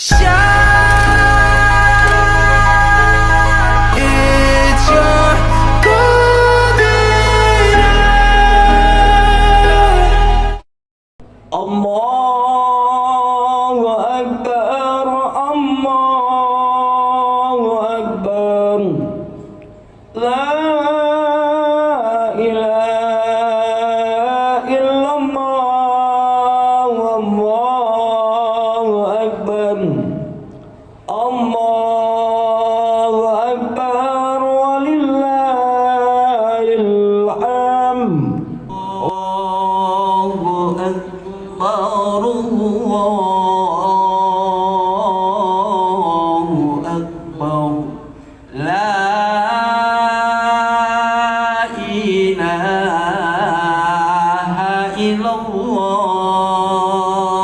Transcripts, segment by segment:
It's your golden Allahu Akbar, Allahu Akbar, La ilaha illallah, Allahu Akbar, Allahu Akbar, walillahil hamd. Allahu Akbar, Allahu Akbar, La ilaha illallah,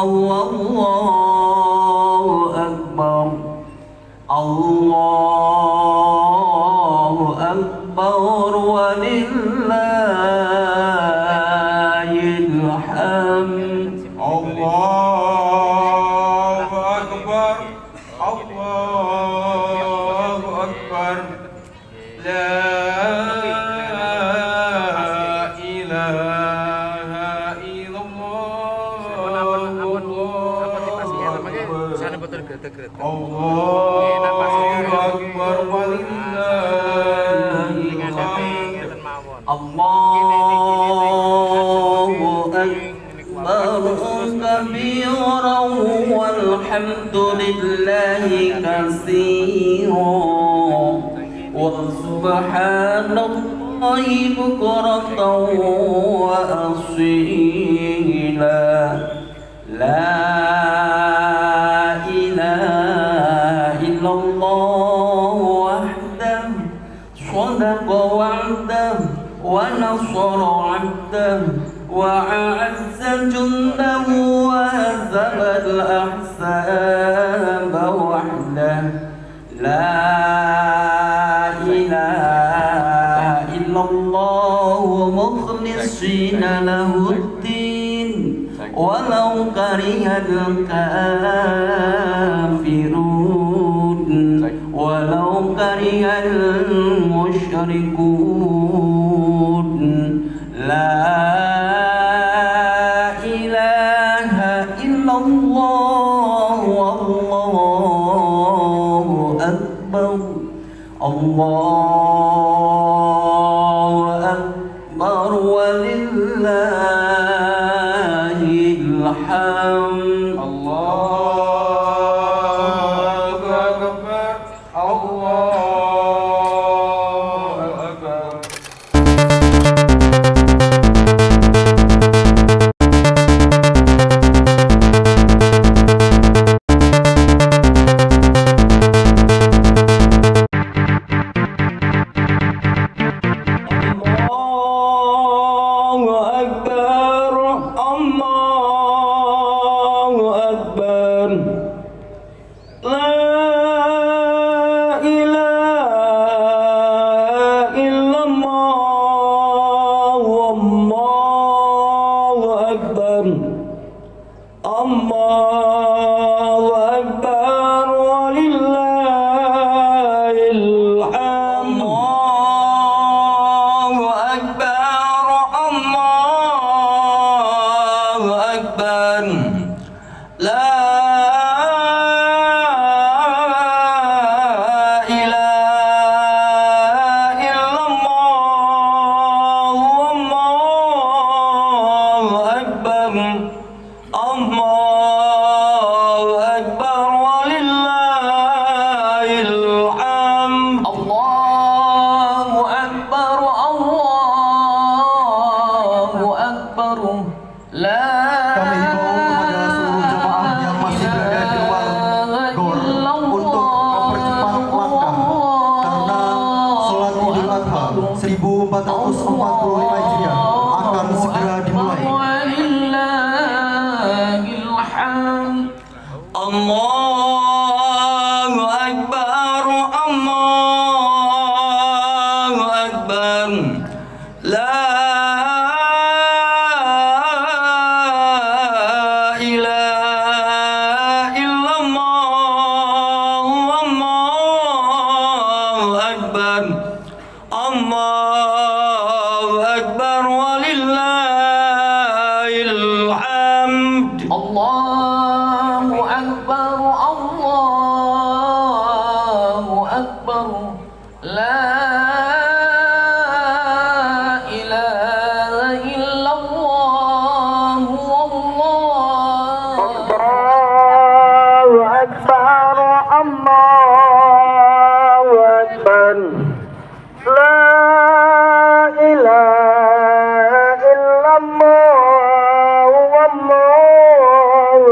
Allahu Akbar, Allahu Akbar, walillahil hamd. Allahu Akbar, Allahu Akbar, La ilaha illallah, Allahu Akbar, walillahil hamd. Allahu Akbar kabiran walhamdulillahi katsiran wa subhanallahi bukratan wa asila. La ilaha illallah wahdahu sadaqa wa'dahu wa nasara 'abdahu wa a'azza jundahu wa hazama al-ahzaba wahdahu. La ilaha illallah mukhlishina lahuddin walau karihal kafirun walau karihal musyrikun. La ilaha illallah, Allahu Akbar, Allahu Akbar, walillahil hamd. Allahu Akbar, Allahu Akbar. Allahu Akbar, Allahu Akbar, La ilaha illallah, Allahu Akbar, Allahu Akbar, walillahil hamd. Allahu Akbar, Allahu Akbar, La ilaha illallah, Allahu Akbar, Allahu Akbar, walillahil hamd. Allahu Akbar, Allahu Akbar, La Kami himbau kepada seluruh jemaah yang masih berada di luar GOR untuk mempercepat langkah karena sholat Idul Adha 1445 Hijriah akan segera dimulai. Walillahil hamd. Allahu Akbar, Allahu Akbar, La ilaha illallah, الله أكبر ولله الحمد الله أكبر الله أكبر لا إله إلا الله والله أكبر الله أكبر لا إله إلا الله والله أكبر الله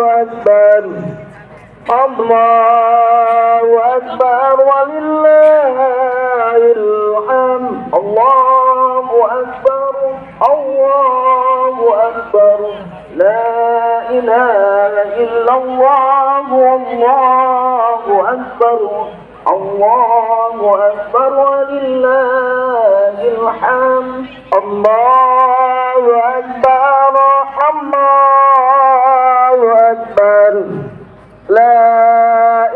أكبر ولله الحمد الله أكبر الله أكبر لا إله إلا الله والله أكبر الله أكبر ولله الحمد الله أكبر الله أكبر لا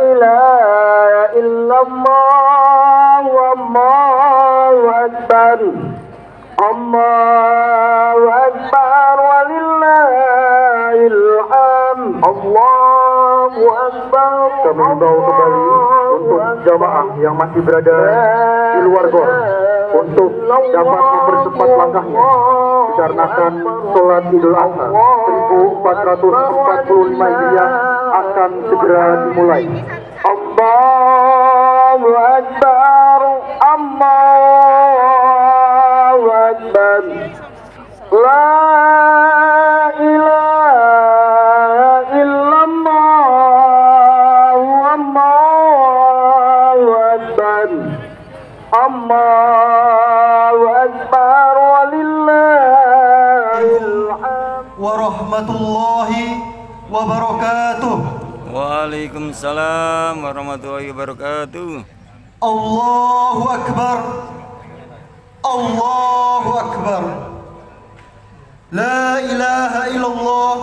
إله إلا الله والله أكبر الله أكبر ولله الحمد الله أكبر. Kami himbau kembali untuk jamaah yang masih berada di luar gor untuk dapat mempercepat langkahnya dikarenakan sholat Idul Adha 1445 Hijriah akan segera dimulai. Allahu Akbar, Allahu Akbar, la ilaha illallah, Allahu Akbar, Allahu Akbar, walillahil hamd. Warahmatullahi wabarakatuh. Waalaikumsalam warahmatullahi wabarakatuh. Allahu Akbar, Allahu Akbar, la ilaha illallah,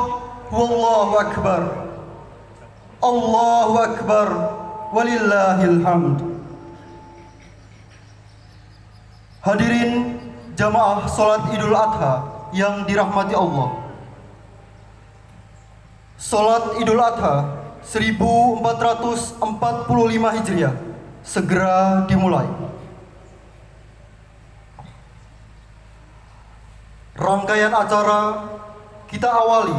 wallahu akbar, Allahu Akbar, walillahil hamd. Hadirin jamaah sholat Idul Adha yang dirahmati Allah, sholat Idul Adha 1445 Hijriah segera dimulai. Rangkaian acara kita awali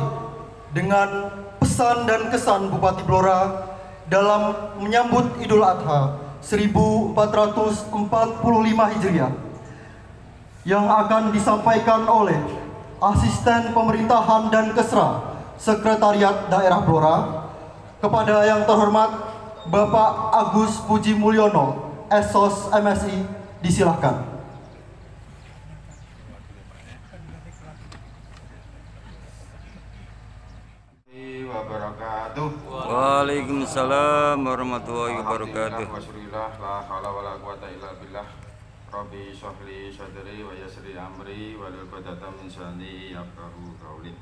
dengan pesan dan kesan Bupati Blora dalam menyambut Idul Adha 1445 Hijriah yang akan disampaikan oleh Asisten Pemerintahan dan Kesra Sekretariat Daerah Blora kepada yang terhormat Bapak Agus Puji Mulyono, Esos MSI, disilahkan. Wabarakatuh. Waalaikumsalam warahmatullahi wabarakatuh. Alhamdulillah, la haula wala quwata illa billah. Rabbi shrahli sadri wa yassir amri wa hlul 'uqdatam min lisani yafqahu qawli.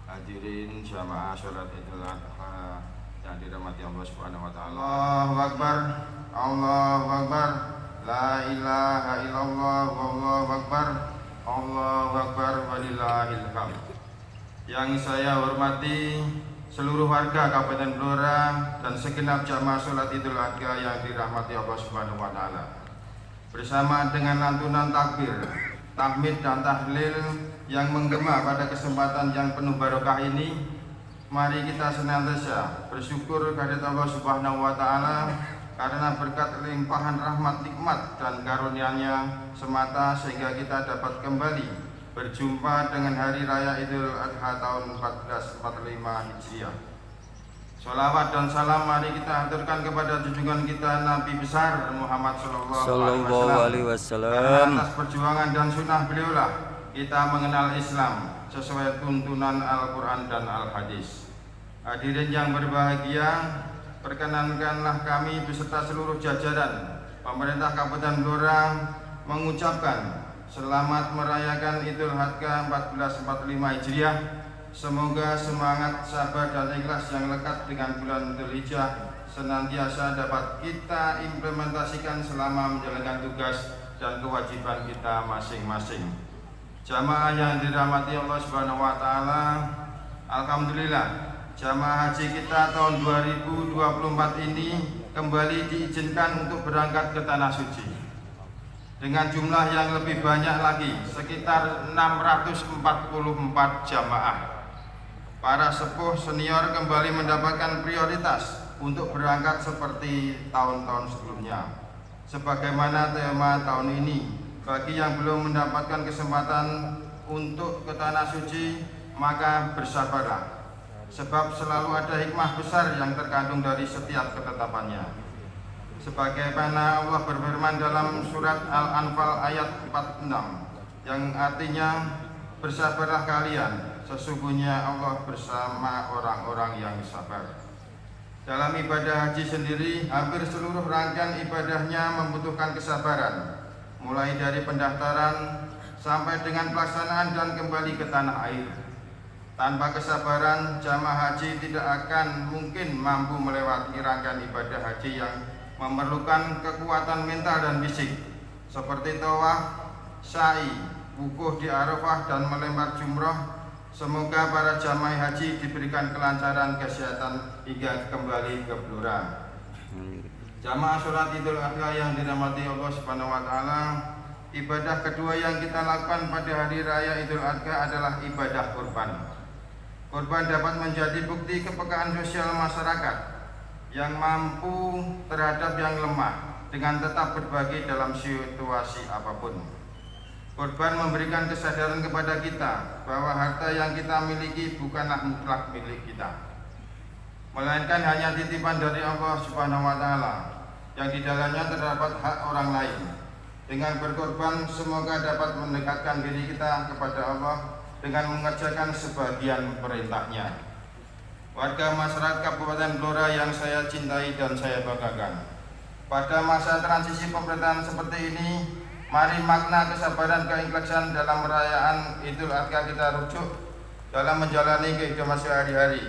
Hadirin jamaah salat Idul Adha yang dirahmati Allah Subhanahu wa taala. Allahu Akbar. Allahu Akbar. La ilaha illallah wallahu akbar. Allahu Akbar walillahil hamd. Yang saya hormati seluruh warga Kabupaten Blora dan segenap jamaah salat Idul Adha yang dirahmati Allah Subhanahu wa taala. Bersama dengan lantunan takbir, tahmid dan tahlil yang menggema pada kesempatan yang penuh barokah ini, mari kita senantiasa bersyukur kehadirat Allah Subhanahu wa taala karena berkat limpahan rahmat, nikmat dan karunia-Nya semata sehingga kita dapat kembali berjumpa dengan hari raya Idul Adha tahun 1445 Hijriah. Sholawat dan salam mari kita haturkan kepada junjungan kita Nabi besar Muhammad Sallallahu Alaihi Wasallam. Karena atas perjuangan dan sunnah beliaulah kita mengenal Islam sesuai tuntunan Al-Quran dan Al-Hadis. Hadirin yang berbahagia, perkenankanlah kami beserta seluruh jajaran pemerintah Kabupaten Blora mengucapkan selamat merayakan Idul Adha 1445 Hijriah. Semoga semangat, sabar dan ikhlas yang lekat dengan bulan Dzulhijjah senantiasa dapat kita implementasikan selama menjalankan tugas dan kewajiban kita masing-masing. Jamaah yang dirahmati Allah Subhanahu wa taala, alhamdulillah jamaah haji kita tahun 2024 ini kembali diizinkan untuk berangkat ke tanah suci dengan jumlah yang lebih banyak lagi, sekitar 644 jamaah. Para sepuh senior kembali mendapatkan prioritas untuk berangkat seperti tahun-tahun sebelumnya. Sebagaimana tema tahun ini, bagi yang belum mendapatkan kesempatan untuk ke tanah suci, maka bersabarlah, sebab selalu ada hikmah besar yang terkandung dari setiap ketetapannya. Sebagaimana Allah berfirman dalam surat Al-Anfal ayat 46, yang artinya, bersabarlah kalian, sesungguhnya Allah bersama orang-orang yang sabar. Dalam ibadah haji sendiri, hampir seluruh rangkaian ibadahnya membutuhkan kesabaran, mulai dari pendaftaran sampai dengan pelaksanaan dan kembali ke tanah air. Tanpa kesabaran, jamaah haji tidak akan mungkin mampu melewati rangkaian ibadah haji yang memerlukan kekuatan mental dan fisik, seperti tawaf, sa'i, wukuf di Arafah, dan melempar jumrah. Semoga para jamaah haji diberikan kelancaran kesehatan hingga kembali ke Blora. Jamaah sholat Idul Adha yang dirahmati Allah Subhanahu wa taala, ibadah kedua yang kita lakukan pada hari raya Idul Adha adalah ibadah kurban. Kurban dapat menjadi bukti kepekaan sosial masyarakat yang mampu terhadap yang lemah dengan tetap berbagi dalam situasi apapun. Kurban memberikan kesadaran kepada kita bahwa harta yang kita miliki bukanlah mutlak milik kita, melainkan hanya titipan dari Allah Subhanahu wa taala yang di dalamnya terdapat hak orang lain. Dengan berkorban, semoga dapat mendekatkan diri kita kepada Allah dengan mengerjakan sebagian perintahnya. Warga masyarakat Kabupaten Blora yang saya cintai dan saya banggakan, pada masa transisi pemerintahan seperti ini, mari makna kesabaran keikhlasan dalam perayaan Idul Adha kita rujuk dalam menjalani kehidupan sehari-hari.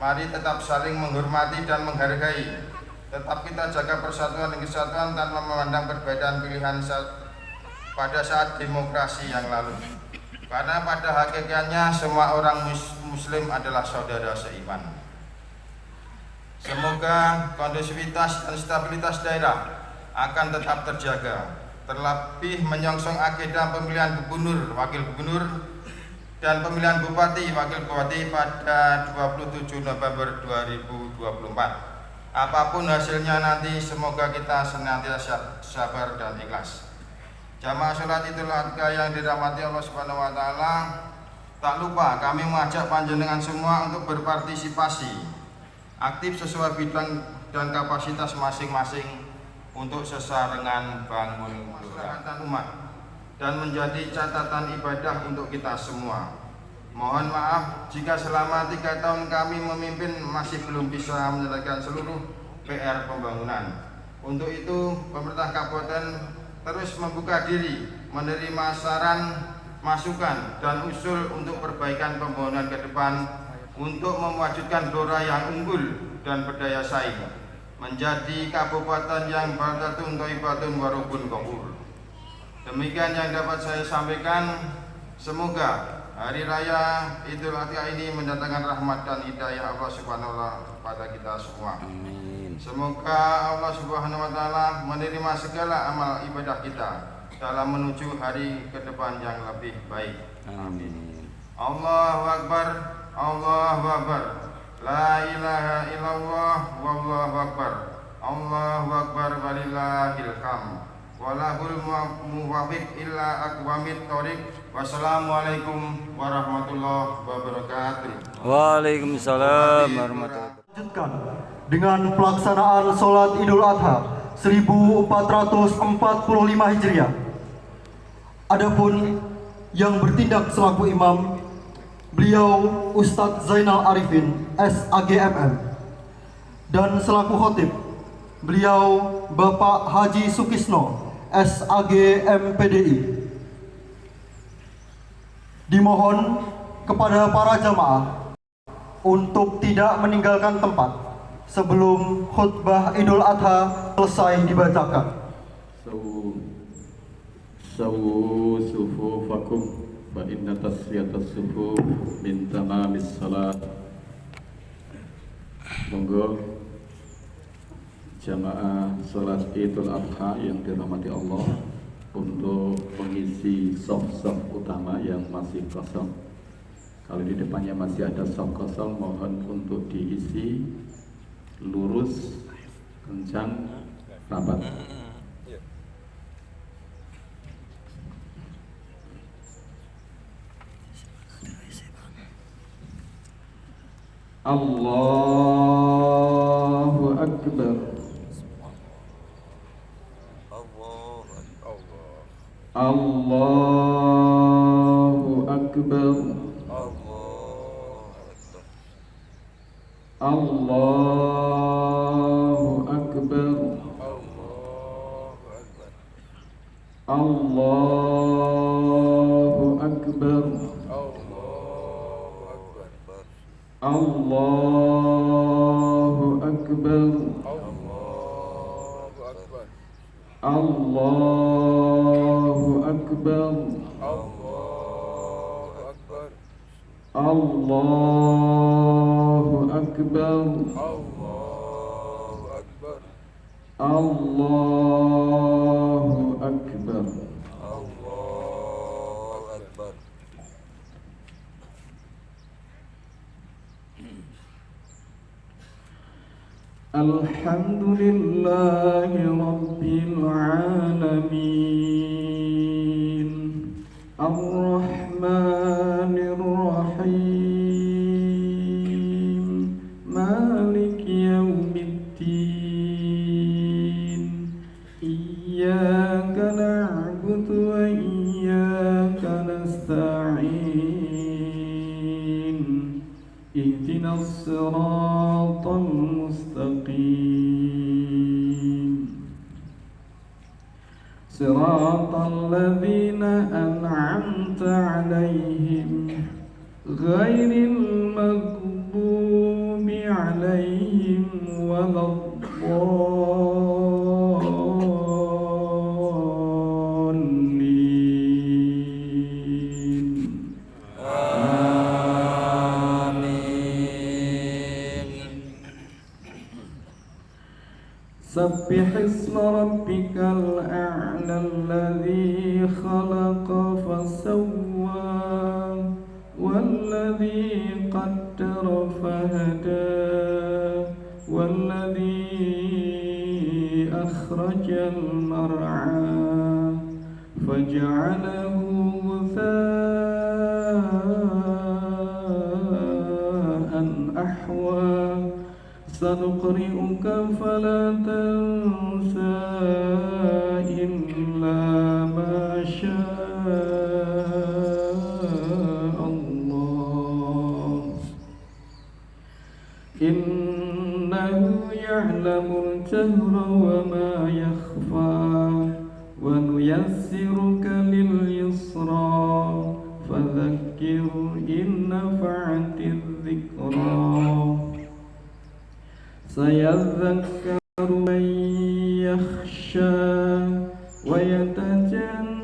Mari tetap saling menghormati dan menghargai. Tetap kita jaga persatuan dan kesatuan tanpa memandang perbedaan pilihan pada saat demokrasi yang lalu. Karena pada hakikatnya semua orang muslim adalah saudara seiman. Semoga kondusivitas dan stabilitas daerah akan tetap terjaga, terlebih menyongsong agenda pemilihan gubernur, wakil gubernur, dan pemilihan bupati, wakil bupati pada 27 November 2024. Apapun hasilnya nanti, semoga kita senantiasa sabar dan ikhlas. Jamaah sholat Idul Adha yang dirahmati Allah Subhanahu wa taala, tak lupa kami mengajak panjenengan semua untuk berpartisipasi aktif sesuai bidang dan kapasitas masing-masing untuk sesarengan bangun kedaulatan umat dan menjadi catatan ibadah untuk kita semua. Mohon maaf jika selama 3 tahun kami memimpin masih belum bisa menyelesaikan seluruh PR pembangunan. Untuk itu, pemerintah kabupaten terus membuka diri menerima saran, masukan, dan usul untuk perbaikan pembangunan ke depan untuk mewujudkan Blora yang unggul dan berdaya saing, menjadi kabupaten yang baldatun thayyibatun wa rabbun ghafur. Demikian yang dapat saya sampaikan. Semoga hari raya Idul Adha ini mendatangkan rahmat dan hidayah Allah Subhanahu wa taala pada kita semua. Amin. Semoga Allah Subhanahu wa taala menerima segala amal ibadah kita dalam menuju hari ke depan yang lebih baik. Amin. Allahu Akbar, Allahu Akbar. La ilaha illallah wallahu akbar. Allahu akbar walillahil hamd. Walahul muwaffiq illa aqwamit thoriq. Wassalamualaikum warahmatullahi wabarakatuh. Waalaikumsalam warahmatullahi wabarakatuh. Lanjutkan dengan pelaksanaan sholat Idul Adha 1445 Hijriah. Adapun yang bertindak selaku imam, beliau Ustadz Zainal Arifin SAGMM, dan selaku khotib beliau Bapak Haji Sukisno SAGMPDI. Dimohon kepada para jamaah untuk tidak meninggalkan tempat sebelum khutbah Idul Adha selesai dibacakan. Sawu sufufakum fa inna tasfiyatas sufuf min tamamis salat. Monggo jamaah salat Idul Adha yang dirahmati Allah untuk mengisi saf-saf utama yang masih kosong. Kalau di depannya masih ada saf kosong, mohon untuk diisi lurus, kencang, rapat. Allahu Akbar. Allahu Akbar. Allahu Akbar. Allahu Akbar. Allahu Akbar. Allahu Akbar. Allahu Akbar. Allahu Akbar. Alhamdulillahi Rabbil Alamin, Ar-Rahmanir Rahim, Maliki Yawmiddin, Iyyaka na'budu wa iyyaka nasta'in, Ihdinas siratal mustaqim, Siratal ladzina an'amta 'alaihim, ghairil maghdubi 'alaihim waladdallin. Sabbih isma rabbikal a'la alladhi khalaqa fasawwa walladhi qaddara fahada walladhi akhrajal mar'a faj'alahu ghutha'an ahwa. سنقرئك فلا تنسى إلا ما شاء الله إنه يعلم الجهر وما يخفى ونيسرك لليسرى فذكر إن نفعت الذكرى سيذكر من يخشى ويتجنبها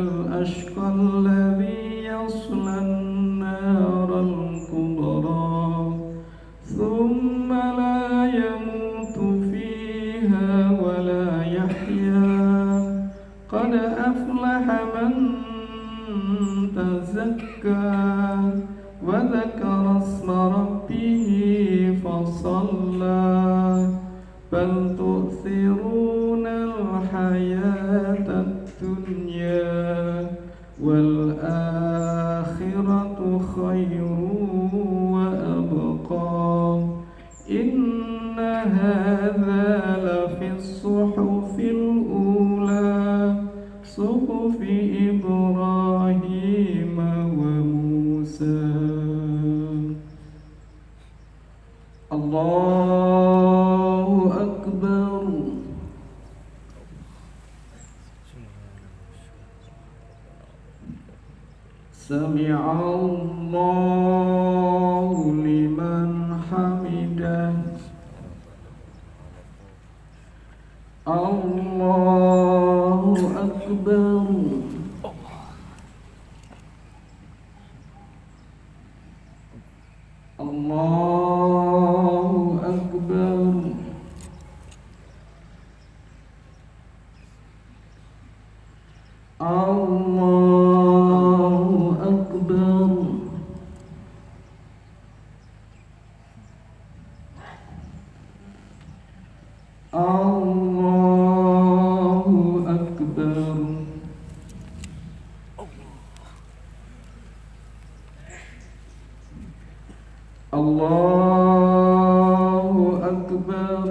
الأشقى الذي يصلى النار الكبرى ثم لا يموت فيها ولا يحيا قد أفلح من تزكى وذكر اسم ربه فصلى بل تؤثرون الحياة الدنيا والآخرة خير وأبقى إن هذا لفي الصحف الأولى صحف إبراهيم وموسى. Allahu Akbar. Sami'allahu liman hamidah. Allahu Akbar. Allahu Akbar. Allahu Akbar. Allahu Akbar.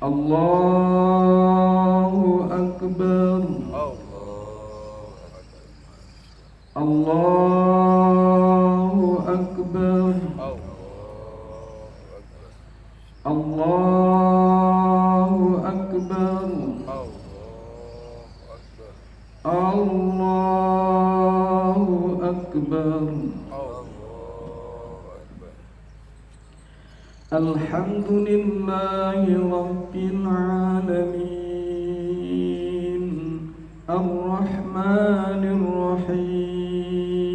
Allahu Akbar. Allahu Akbar. Allahu Akbar. Allahu Akbar. Alhamdulillahi Rabbil Alamin, Ar-Rahmanir Rahim,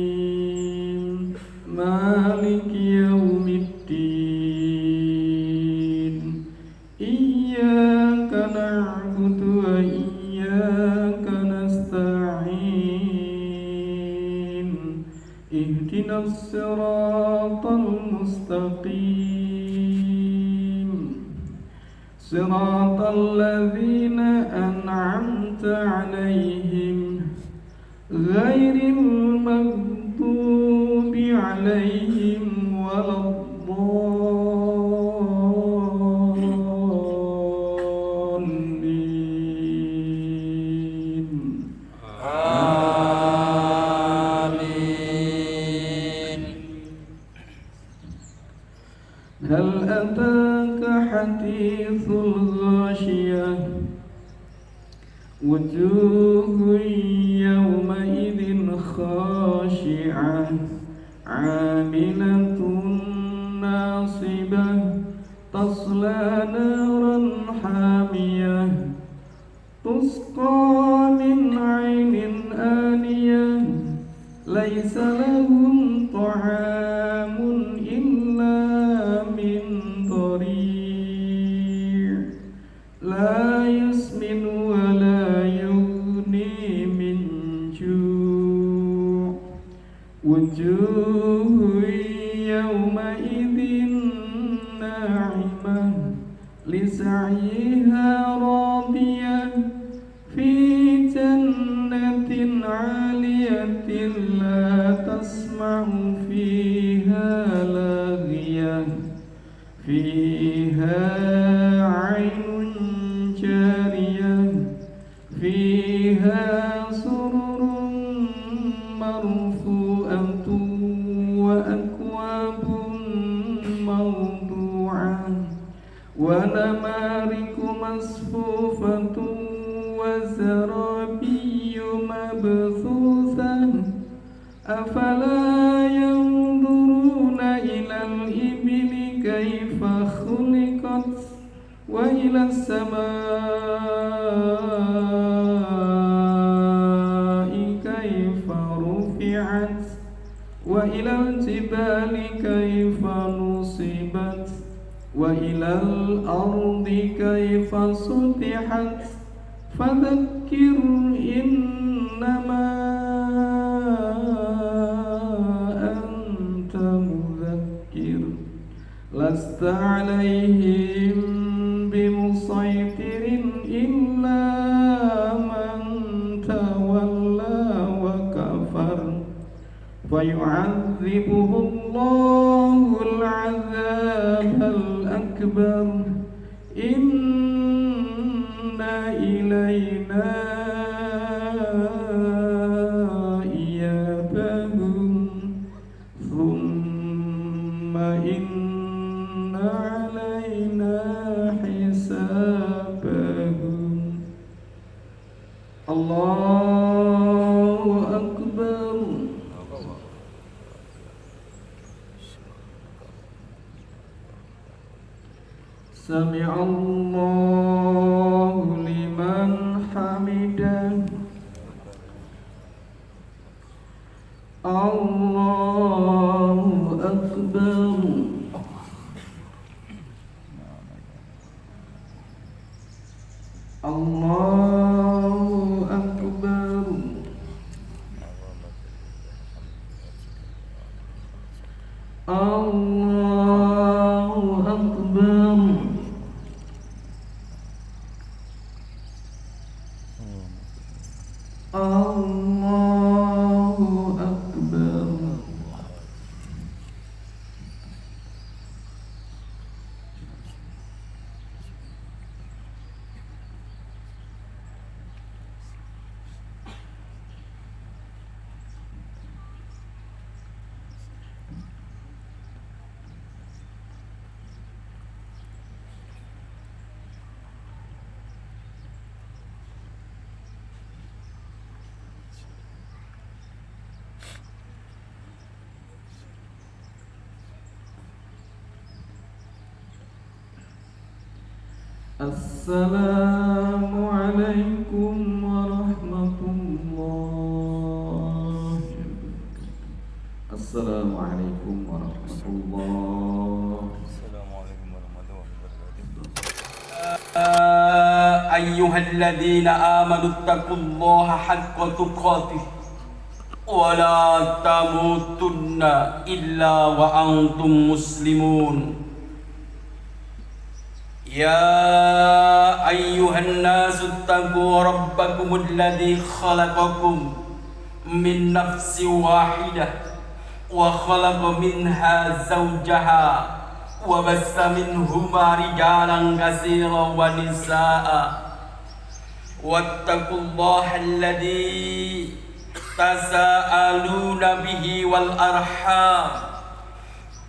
Maliki Yawmiddin. Iyyaka na'budu wa iyyaka nasta'in. Ihdinas siratal mustaqim. صراط الذين أنعمت عليهم غير المغضوب عليهم ولا الضالين. آمين. هل أتاك حديث الغاشية وجوه يومئذ خاشعة عاملة ناصبة تصلى نارا حامية تسقى من عين آنية ليس لهم طعام إلا من ضريع لا يسمن ولا يغني من جوع وجوه يومئذ ناعمة لسعيها راضية في جنة عالية لا تسمع فيها لاغية فيها عين جارية فيها سرر مرفوعة وأكواب موضوعة ونمارق مصفوفة وزرابي مبثوثة أفلا ينظرون إلى الإبل كيف خلقت وإلى السماء كيف رفعت وإلى الجبال كيف نصبت وإلى الأرض كيف سطحت فذكر إنما أنت مذكر لست عليهم بمسيطر إلا من تولى وكفر فيعذبه الله العذاب الأكبر إن إلينا إيابهم ثم إن علينا حسابهم. الله أكبر. سمع الله لمن حمده. الله أكبر. الله Allahu Akbar. Assalamualaikum warahmatullahi wabarakatuh. Assalamualaikum warahmatullahi Assalamualaikum warahmatullahi wabarakatuh. أيها الذين آمنوا اتقوا الله حق تقاته ولا تموتن إلا وأنتم مسلمون يا أيها الناس اتقوا ربكم الذي خلقكم من نفس واحدة وخلق منها زوجها وبث منهما رجالا كثيرا ونساء واتقوا الله الذي تساءلون به والأرحام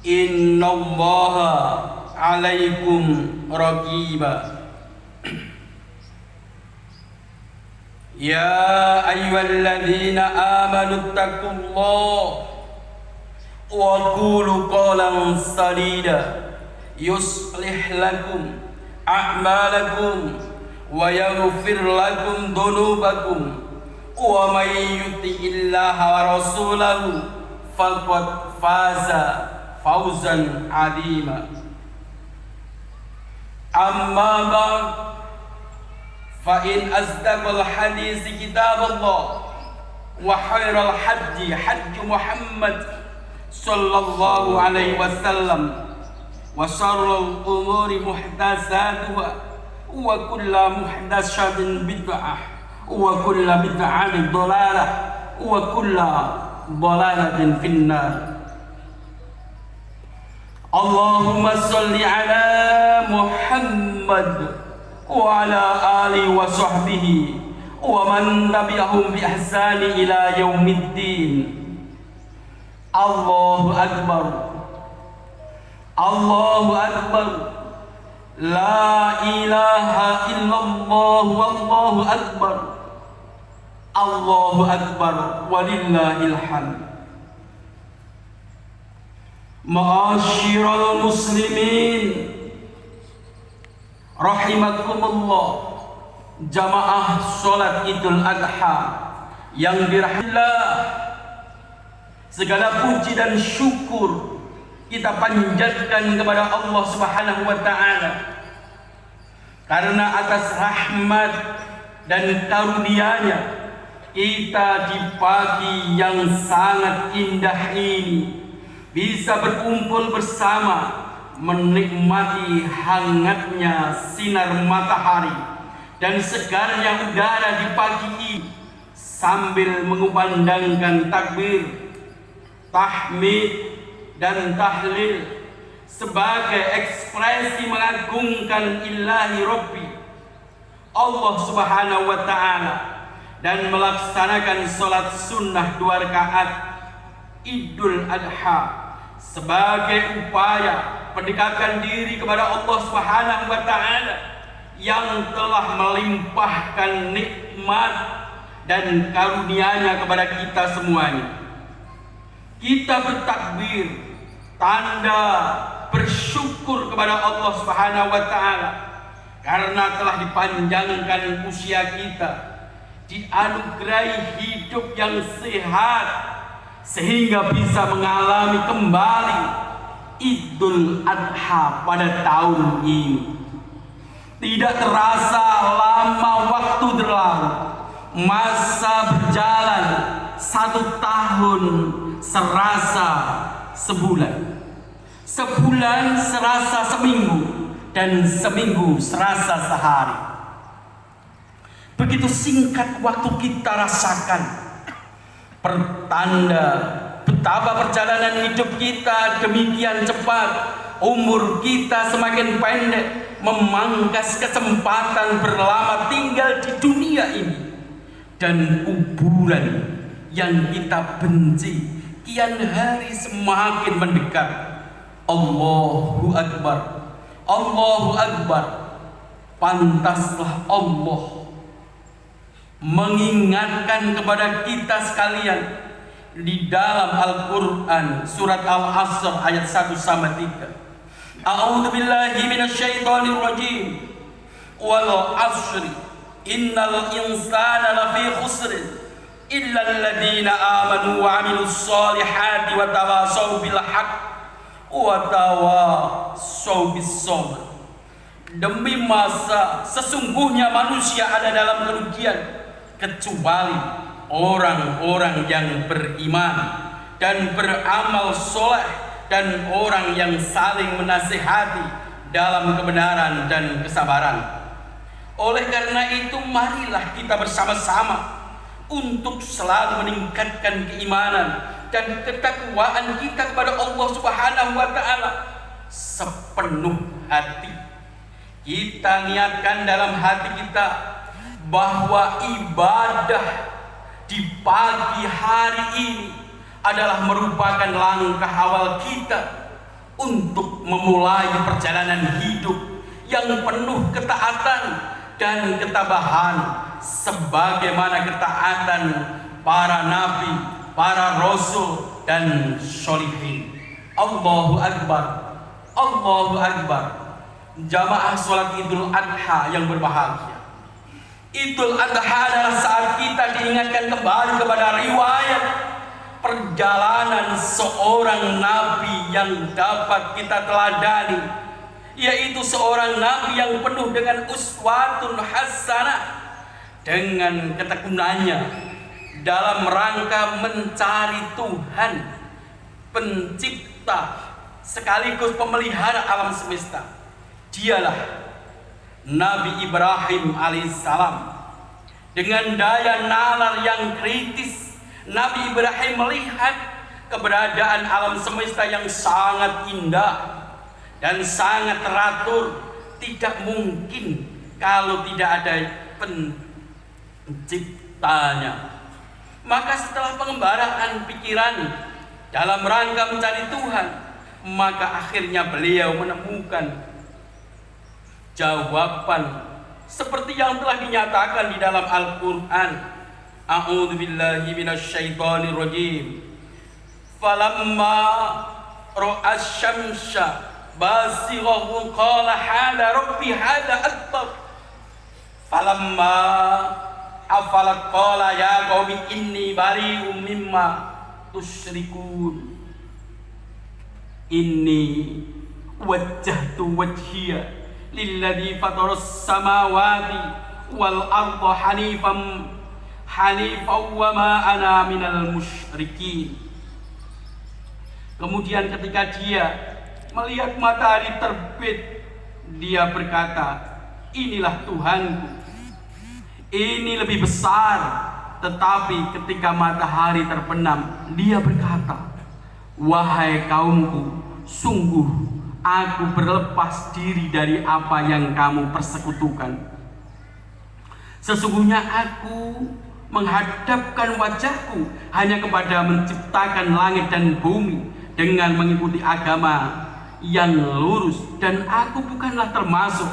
إن الله عليكم رقيبا يا أيها الذين آمنوا اتقوا الله وقولوا قولا سديدا يصلح لكم أعمالكم ويغفر لكم ذنوبكم ومن يطع الله ورسوله فقد فاز فوزا عظيما أما بعد فإن أصدق الحديث كتاب الله وخير الحج حج محمد صلى الله عليه وسلم وشر الأمور محدثاتها وكل محدثة بدعة وكل بدعة ضلالة وكل ضلالة في النار اللهم صل على محمد وعلى آله وصحبه ومن تبعهم بإحسان إلى يوم الدين الله أكبر الله أكبر لا إله إلا الله والله أكبر الله أكبر ولله الحمد Ma'asyiral muslimin rahimakumullah, jamaah sholat Idul Adha yang dirahmati, segala puji dan syukur kita panjatkan kepada Allah Subhanahu wa taala karena atas rahmat dan karunia-Nya kita di pagi yang sangat indah ini bisa berkumpul bersama menikmati hangatnya sinar matahari dan segarnya udara di pagi ini sambil mengumandangkan takbir, tahmid dan tahlil sebagai ekspresi mengagungkan ilahi Rabbi Allah Subhanahu wa taala dan melaksanakan sholat sunnah 2 rakaat Idul Adha sebagai upaya pendekatan diri kepada Allah Subhanahu wa taala yang telah melimpahkan nikmat dan karunia-Nya kepada kita semuanya. Kita bertakbir tanda bersyukur kepada Allah Subhanahu wa taala karena telah dipanjangkan usia kita, dianugerahi hidup yang sehat sehingga bisa mengalami kembali Idul Adha pada tahun ini. Tidak terasa lama waktu berlalu, masa berjalan, 1 tahun serasa sebulan, sebulan serasa seminggu, dan seminggu serasa sehari. begitu singkat waktu kita rasakan, pertanda betapa perjalanan hidup kita demikian cepat, umur kita semakin pendek, memangkas kesempatan berlama tinggal di dunia ini, dan kuburan yang kita benci kian hari semakin mendekat. Allahu Akbar, Allahu Akbar. Pantaslah Allah mengingatkan kepada kita sekalian di dalam Al-Quran surat Al-Asr ayat 1 sampai 3. A'udzu billahi minasyaitonir rajim. Wal 'ashri innal insana lafi khusrin illa alladziina aamanu wa 'amilus shalihati wa tawashaw bil haqq wa tawashaw bis sabr. Demi masa sesungguhnya manusia ada dalam kerugian kecuali orang-orang yang beriman dan beramal soleh dan orang yang saling menasihati dalam kebenaran dan kesabaran. Oleh karena itu marilah kita bersama-sama untuk selalu meningkatkan keimanan dan ketakwaan kita kepada Allah Subhanahu wa taala sepenuh hati. Kita niatkan dalam hati kita bahwa ibadah di pagi hari ini adalah merupakan langkah awal kita untuk memulai perjalanan hidup yang penuh ketaatan dan ketabahan sebagaimana ketaatan para nabi, para rasul dan sholihin. Allahu Akbar, Allahu Akbar. Jamaah sholat Idul Adha yang berbahagia, Idul Adha adalah saat kita diingatkan kembali kepada riwayat perjalanan seorang nabi yang dapat kita teladani, yaitu seorang nabi yang penuh dengan uswatun hasanah, dengan ketekunannya dalam rangka mencari Tuhan pencipta sekaligus pemelihara alam semesta. Dialah Nabi Ibrahim alaihissalam. Dengan daya nalar yang kritis, Nabi Ibrahim melihat keberadaan alam semesta yang sangat indah dan sangat teratur. Tidak mungkin kalau tidak ada penciptanya. Maka setelah pengembaraan pikiran dalam rangka mencari Tuhan, maka akhirnya beliau menemukan jawaban seperti yang telah dinyatakan di dalam Al-Quran. A'udzu billahi minasyaitonir rajim. Falamma ra'a asy-syamsa basighahu qala hada rabbi hada akbar. Falamma afalat qala ya qaumi inni bari'um mimma tusyrikun. Inni wajjahtu wajhiya lilladzi fataras samawati wal arda hanifan wa ma ana minal musyrikin. Kemudian ketika dia melihat matahari terbit, dia berkata, inilah Tuhanku, ini lebih besar. Tetapi ketika matahari terbenam, dia berkata, wahai kaumku, sungguh aku berlepas diri dari apa yang kamu persekutukan. Sesungguhnya aku menghadapkan wajahku hanya kepada menciptakan langit dan bumi dengan mengikuti agama yang lurus, dan aku bukanlah termasuk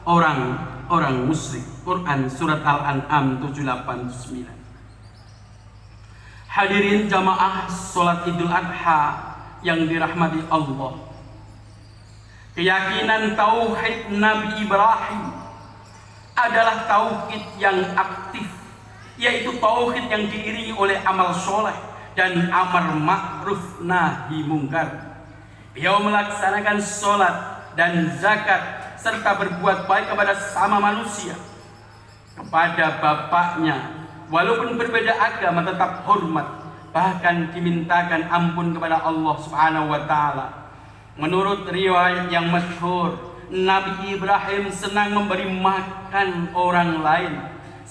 orang musyrik. Quran surat Al-An'am 789. Hadirin jamaah sholat Idul Adha yang dirahmati Allah, keyakinan tauhid Nabi Ibrahim adalah tauhid yang aktif, yaitu tauhid yang diiringi oleh amal soleh dan amar ma'ruf nahi mungkar. Beliau melaksanakan sholat dan zakat serta berbuat baik kepada sesama manusia, kepada bapaknya walaupun berbeda agama tetap hormat, bahkan dimintakan ampun kepada Allah Subhanahu wa taala. Menurut riwayat yang masyhur, Nabi Ibrahim senang memberi makan orang lain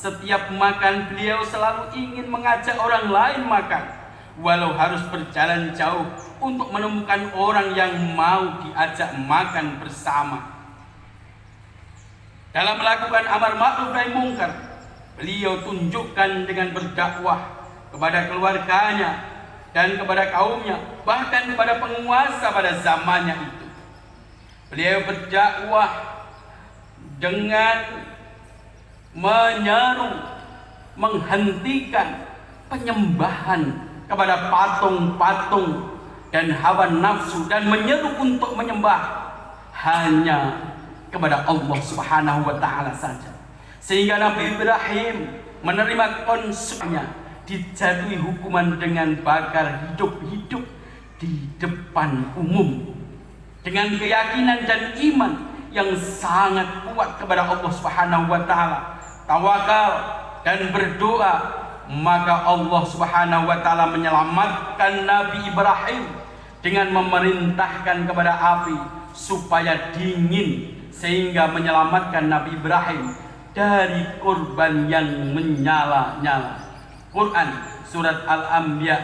Setiap makan beliau selalu ingin mengajak orang lain makan, walau harus berjalan jauh untuk menemukan orang yang mau diajak makan bersama. Dalam melakukan amar ma'ruf nahi mungkar, beliau tunjukkan dengan berdakwah kepada keluarganya dan kepada kaumnya, bahkan kepada penguasa pada zamannya itu. Beliau berdakwah dengan menyeru menghentikan penyembahan kepada patung-patung dan hawa nafsu, dan menyeru untuk menyembah hanya kepada Allah Subhanahu wa taala saja. Sehingga Nabi Ibrahim menerima konsekuensinya, dijatuhi hukuman dengan bakar hidup-hidup di depan umum, dengan keyakinan dan iman yang sangat kuat kepada Allah Subhanahu wa taala, tawakal dan berdoa, maka Allah Subhanahu wa taala menyelamatkan Nabi Ibrahim dengan memerintahkan kepada api supaya dingin, sehingga menyelamatkan Nabi Ibrahim dari korban yang menyala-nyala. Quran surat Al-Anbiya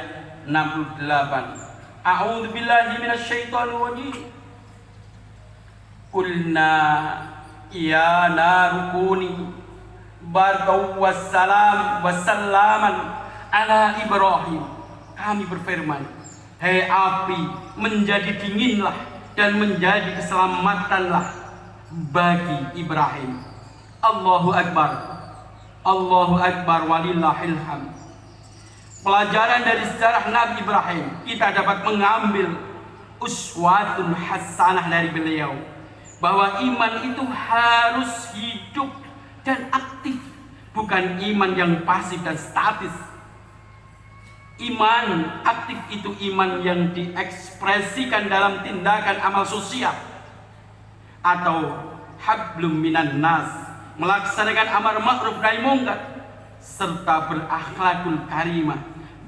68. A'udzu billahi minasyaitonir rajim. Qulna ya narukuni bardaw wassalaman ala Ibrahim. Kami berfirman, hei api, menjadi dinginlah dan menjadi keselamatanlah bagi Ibrahim. Allahu Akbar, Allahu Akbar, walillahil hamd. Pelajaran dari sejarah Nabi Ibrahim, kita dapat mengambil uswatun hasanah dari beliau, bahwa iman itu harus hidup dan aktif, bukan iman yang pasif dan statis. Iman aktif itu iman yang diekspresikan dalam tindakan amal sosial atau hablum minan nas, melaksanakan amar ma'ruf nahi mungkar, serta berakhlakul karimah,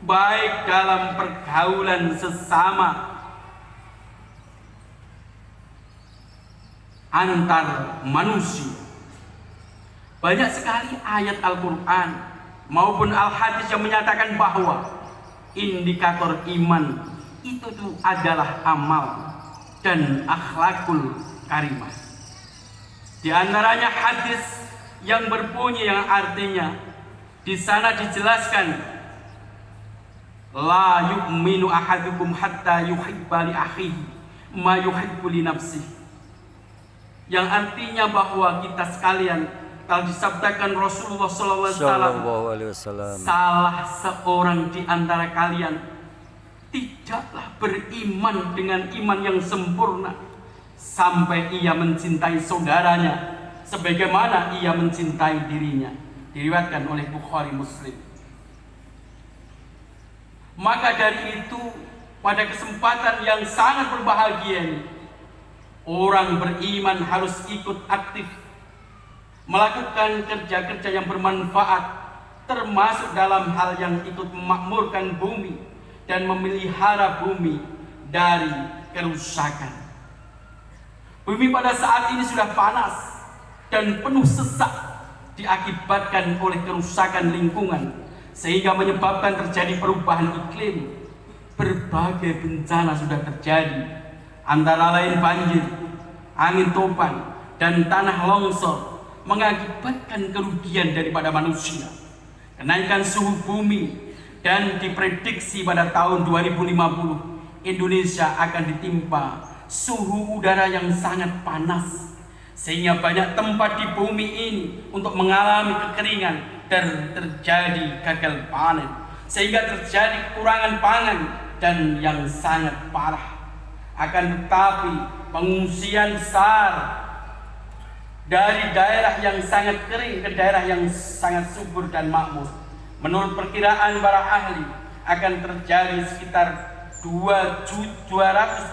baik dalam pergaulan sesama antar manusia. Banyak sekali ayat Al-Quran maupun Al-Hadis yang menyatakan bahwa indikator iman itu adalah amal dan akhlakul karimah. Di antaranya hadis yang berbunyi yang artinya di sana dijelaskan, la yu'minu ahadukum hatta yuhibba li akhihi ma yuhibbu li nafsihi. Yang artinya bahwa kita sekalian, kalau disabdakan Rasulullah SAW, salah seorang di antara kalian tidaklah beriman dengan iman yang sempurna sampai ia mencintai saudaranya sebagaimana ia mencintai dirinya. Diriwayatkan oleh Bukhari Muslim. Maka dari itu, pada kesempatan yang sangat berbahagia ini, orang beriman harus ikut aktif melakukan kerja-kerja yang bermanfaat, termasuk dalam hal yang ikut memakmurkan bumi dan memelihara bumi dari kerusakan. Bumi pada saat ini sudah panas dan penuh sesak diakibatkan oleh kerusakan lingkungan, sehingga menyebabkan terjadi perubahan iklim. Berbagai bencana sudah terjadi, antara lain banjir, angin topan, dan tanah longsor, mengakibatkan kerugian daripada manusia. Kenaikan suhu bumi, dan diprediksi pada tahun 2050 Indonesia akan ditimpa suhu udara yang sangat panas, sehingga banyak tempat di bumi ini untuk mengalami kekeringan dan terjadi gagal panen, sehingga terjadi kekurangan pangan dan yang sangat parah. Akan tetapi pengungsian besar dari daerah yang sangat kering ke daerah yang sangat subur dan makmur, menurut perkiraan para ahli akan terjadi sekitar 200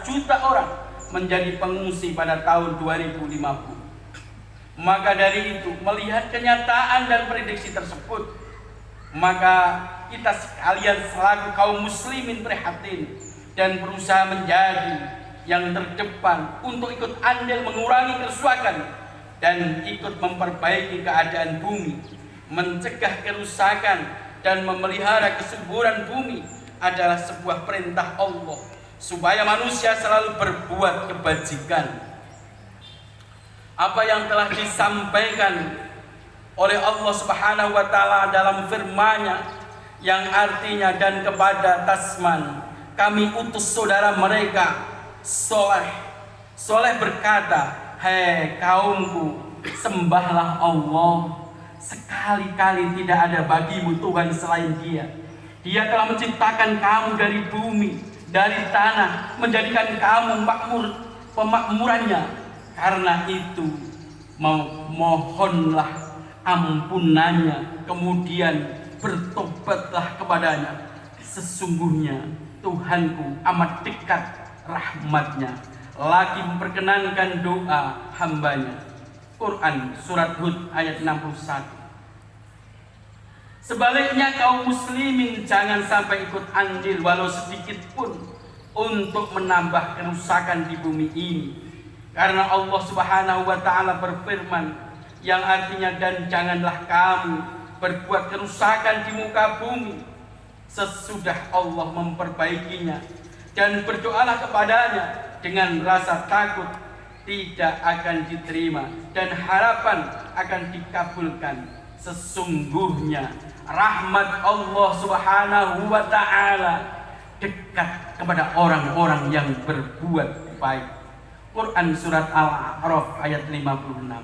juta orang menjadi pengungsi pada tahun 2050. Maka dari itu, melihat kenyataan dan prediksi tersebut, maka kita sekalian selaku kaum muslimin prihatin dan berusaha menjadi yang terdepan untuk ikut andil mengurangi kerusakan dan ikut memperbaiki keadaan bumi mencegah kerusakan dan memelihara kesuburan bumi adalah sebuah perintah Allah supaya manusia selalu berbuat kebajikan. Apa yang telah disampaikan oleh Allah Subhanahu wa taala dalam firman-Nya yang artinya, dan kepada Tasman kami utus saudara mereka Soleh. Soleh berkata, "Hei kaumku, sembahlah Allah. Sekali-kali tidak ada bagimu Tuhan selain Dia. Dia telah menciptakan kamu dari bumi, dari tanah, menjadikan kamu pemakmurannya. Karena itu mohonlah ampunannya, kemudian bertobatlah kepadanya. Sesungguhnya Tuhanku amat dekat rahmatnya, lagi memperkenankan doa hambanya." Quran Surat Hud ayat 61. Sebaliknya kaum muslimin jangan sampai ikut andil walau sedikit pun untuk menambah kerusakan di bumi ini. Karena Allah Subhanahu wa taala berfirman yang artinya, "Dan janganlah kamu berbuat kerusakan di muka bumi sesudah Allah memperbaikinya, dan berdoalah kepadanya dengan rasa takut tidak akan diterima dan harapan akan dikabulkan. Sesungguhnya rahmat Allah Subhanahu wa taala dekat kepada orang-orang yang berbuat baik." Quran Surat Al-A'raf ayat 56.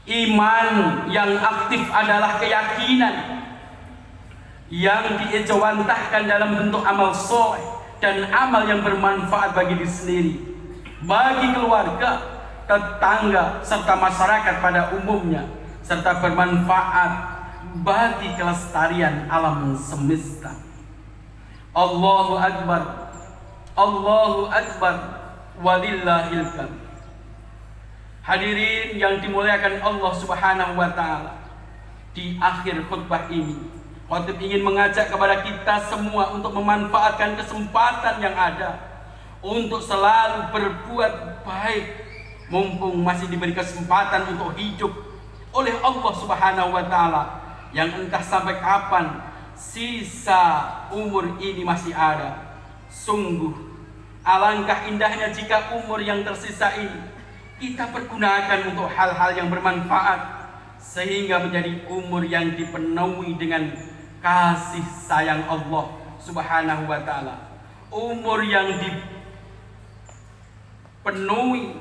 Iman yang aktif adalah keyakinan yang diejawantahkan dalam bentuk amal soleh dan amal yang bermanfaat bagi diri sendiri, bagi keluarga, tetangga, serta masyarakat pada umumnya, serta bermanfaat bagi kelestarian alam semesta. Allahu Akbar, Allahu Akbar, walillahil hamd. Hadirin yang dimuliakan Allah Subhanahu wa taala, di akhir khutbah ini khatib ingin mengajak kepada kita semua untuk memanfaatkan kesempatan yang ada untuk selalu berbuat baik mumpung masih diberi kesempatan untuk hidup oleh Allah Subhanahu wa taala, yang entah sampai kapan sisa umur ini masih ada. Sungguh alangkah indahnya jika umur yang tersisa ini kita pergunakan untuk hal-hal yang bermanfaat, sehingga menjadi umur yang dipenuhi dengan kasih sayang Allah Subhanahu wa taala, umur yang dipenuhi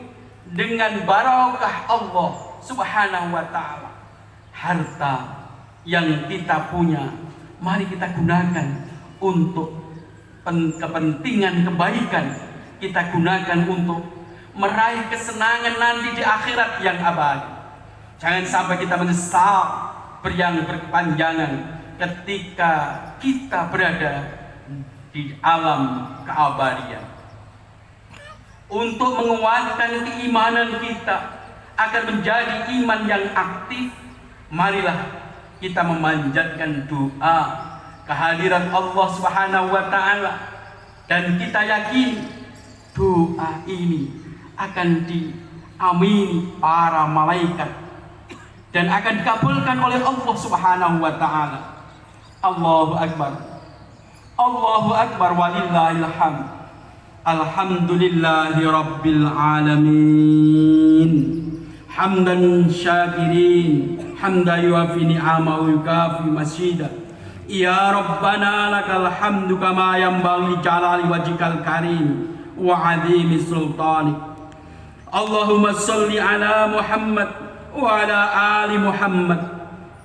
dengan barakah Allah Subhanahu wa taala. Harta yang kita punya mari kita gunakan untuk kepentingan kebaikan, kita gunakan untuk meraih kesenangan nanti di akhirat yang abadi. Jangan sampai kita menyesal yang berkepanjangan ketika kita berada di alam keabadian. Untuk menguatkan keimanan kita agar menjadi iman yang aktif, marilah kita memanjatkan doa kehadiran Allah Subhanahu wa taala, dan kita yakin doa ini akan diamini para malaikat dan akan dikabulkan oleh Allah Subhanahu wa taala. Allahu Akbar, Allahu Akbar, walillahil hamd. Alhamdulillahi rabbil alamin. Hamdan syakirin, hamdan yuafi ni'amahu yukafi masjidah. Ya Rabbana lakal hamdu kama yanbaghi jalali wajhikal karim wa 'azimi sultanik. Allahumma salli ala Muhammad wa ala ali Muhammad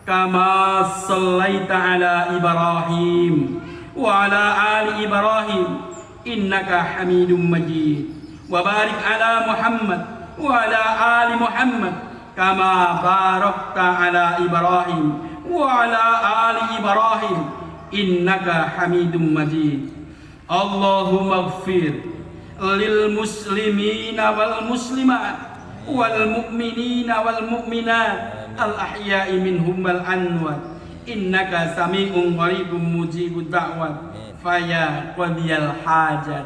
kama sallaita ala Ibrahim wa ala ali Ibrahim innaka Hamidum Majid, wa barik ala Muhammad wa ala ali Muhammad kama barakta ala Ibrahim wa ala ali Ibrahim innaka Hamidum Majid. Allahumma ighfir lil muslimina wal muslimat wal mu'minina wal mu'minat al ahya'i minhum wal anwat innaka sami'un qaribun mujibud da'wat faya qadiyal hajat.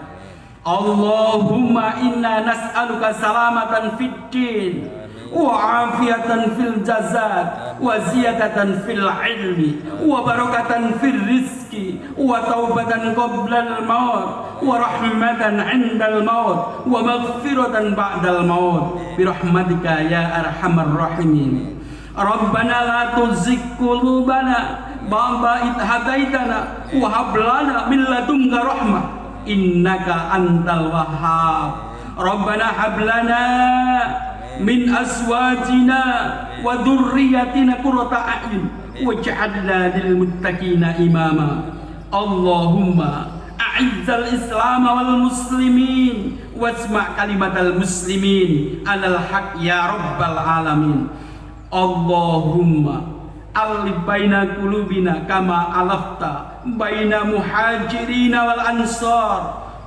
Allahumma inna nas'aluka salamatan fid din وعافية في الجزاء وزيادة في العلم وبركة في الرزق وتوبة قبل الموت ورحمة عند الموت ومغفرة بعد الموت برحمتك يا أرحم الراحمين. ربنا لا تزغ قلوبنا بعد إذ هديتنا وهب لنا من لدنك رحمة إنك أنت الوهاب. ربنا هب لنا من أزواجنا وذرياتنا قرة أعين واجعلنا للمتقين إماما. اللهم أعز الإسلام والمسلمين واجمع كلمة المسلمين على الحق يا رب العالمين. اللهم ألف بين قلوبنا كما ألفت بين مهاجرين والأنصار.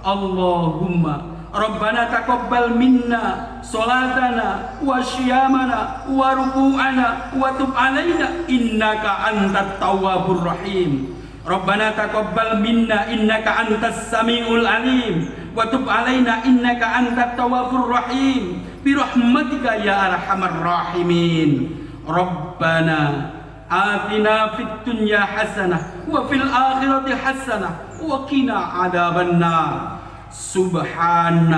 اللهم ربنا تقبل منا صلاتنا وصيامنا وركوعنا وتب علينا إنك أنت التواب الرحيم. ربنا تقبل منا إنك أنت السميع العليم وتب علينا إنك أنت التواب الرحيم برحمتك يا أرحم الراحمين. ربنا آتنا في الدنيا حسنة وفي الآخرة حسنة وقنا عذاب النار. سبحان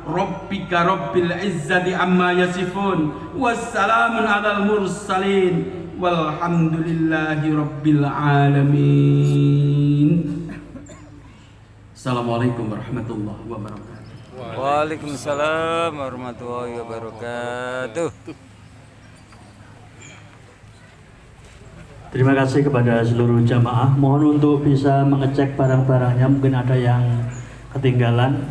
ربك رب العزة عما يصفون والسلام على المرسلين والحمد لله رب العالمين. Assalamualaikum warahmatullahi wabarakatuh. Waalaikumsalam warahmatullahi wabarakatuh. Terima kasih kepada seluruh jamaah. Mohon untuk bisa mengecek barang-barangnya, mungkin ada yang ketinggalan.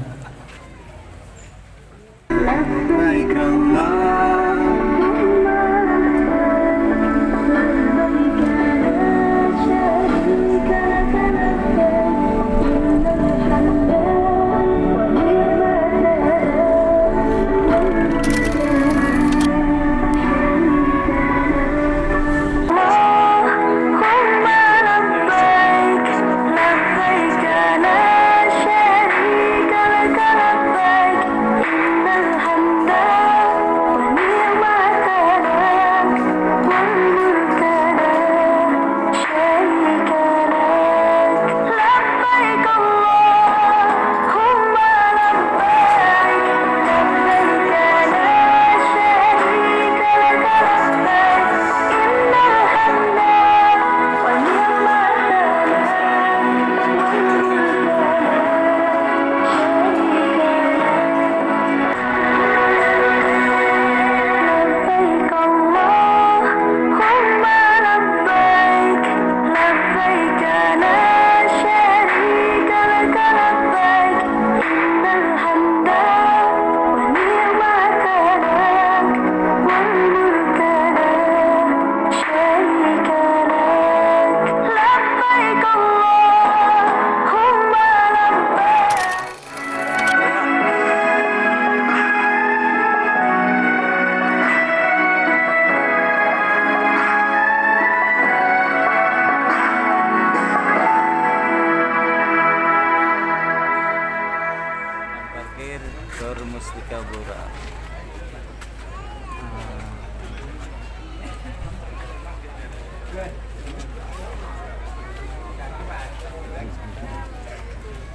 Gor Mustika Bora.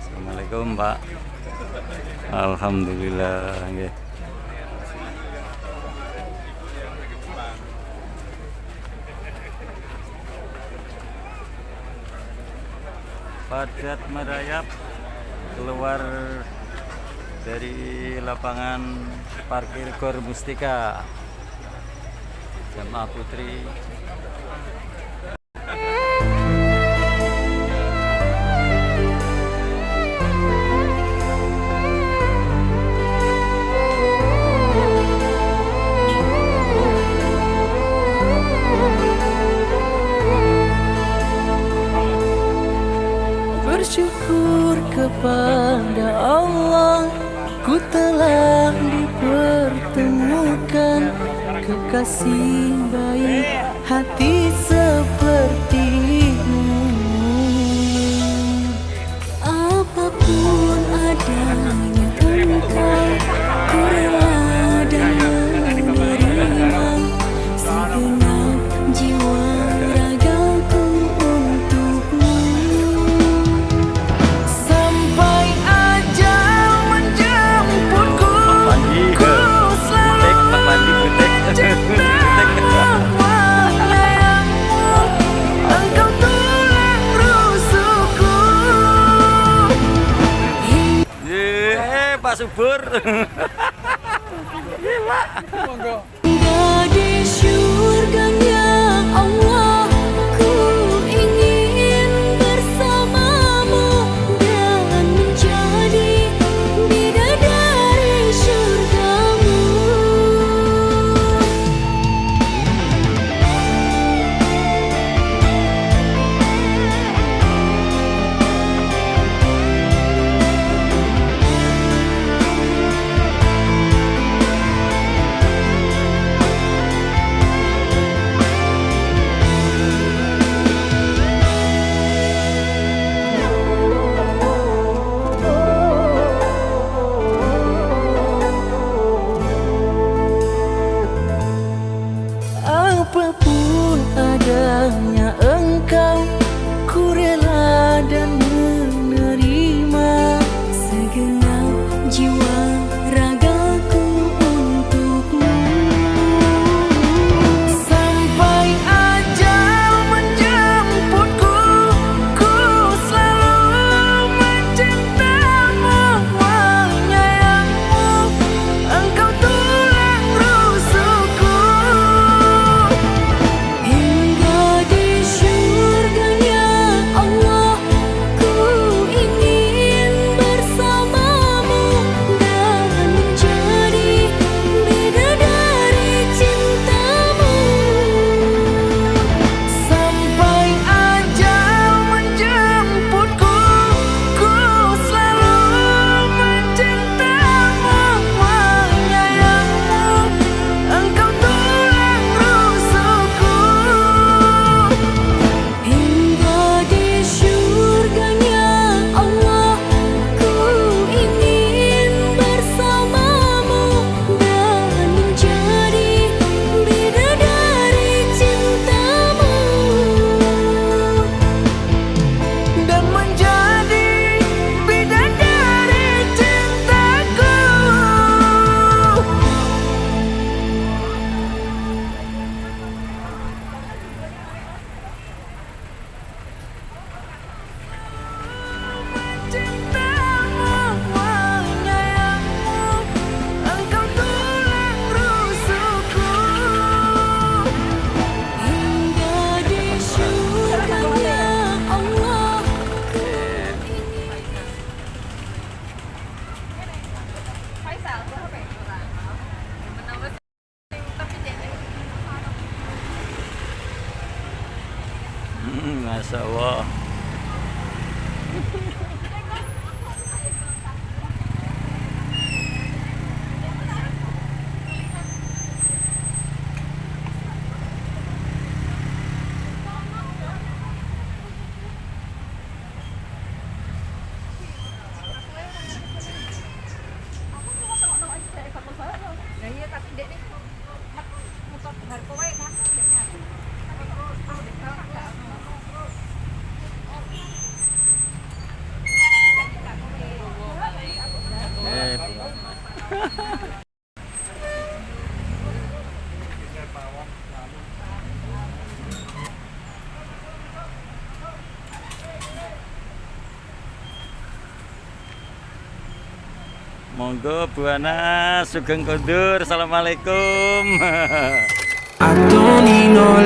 Assalamualaikum Pak. Alhamdulillah nggih. Padat merayap keluar dari lapangan parkir Gor Mustika. Jamaah Putri bersyukur kepada Allah, ku telah dipertemukan kekasih baik hati sepertimu. Apapun adanya engkau, ku rela dan menerima. subur. Gila. Di syurganya Allah, ku ingin bersamamu dan menjadi bidadari syurgamu. Apapun adanya engkau, ku rela dan menerima segenap jiwa ragaku untukmu. Sampai ajal menjemputku, ku selalu mencintamu, menyayangmu, engkau tulang rusukku. Hingga di syurganya Allah, ku ingin bersamamu dan menjadi bidadari cintamu. Sampai ajal menjemputku, ku selalu mencintamu, menyayangmu, engkau tulang rusukku. Hingga di syurganya Allah, ku ingin bersamamu dan menjadi bidadari cintamu. Dan menjadi bidadari cintaku. Cintamu, menyayangmu, engkau tulang rusukku. Hingga di syurganya Allah, ku ingin. Masya Allah. Monggo Bu Ana, sugeng kondur. Assalamualaikum. I don't need no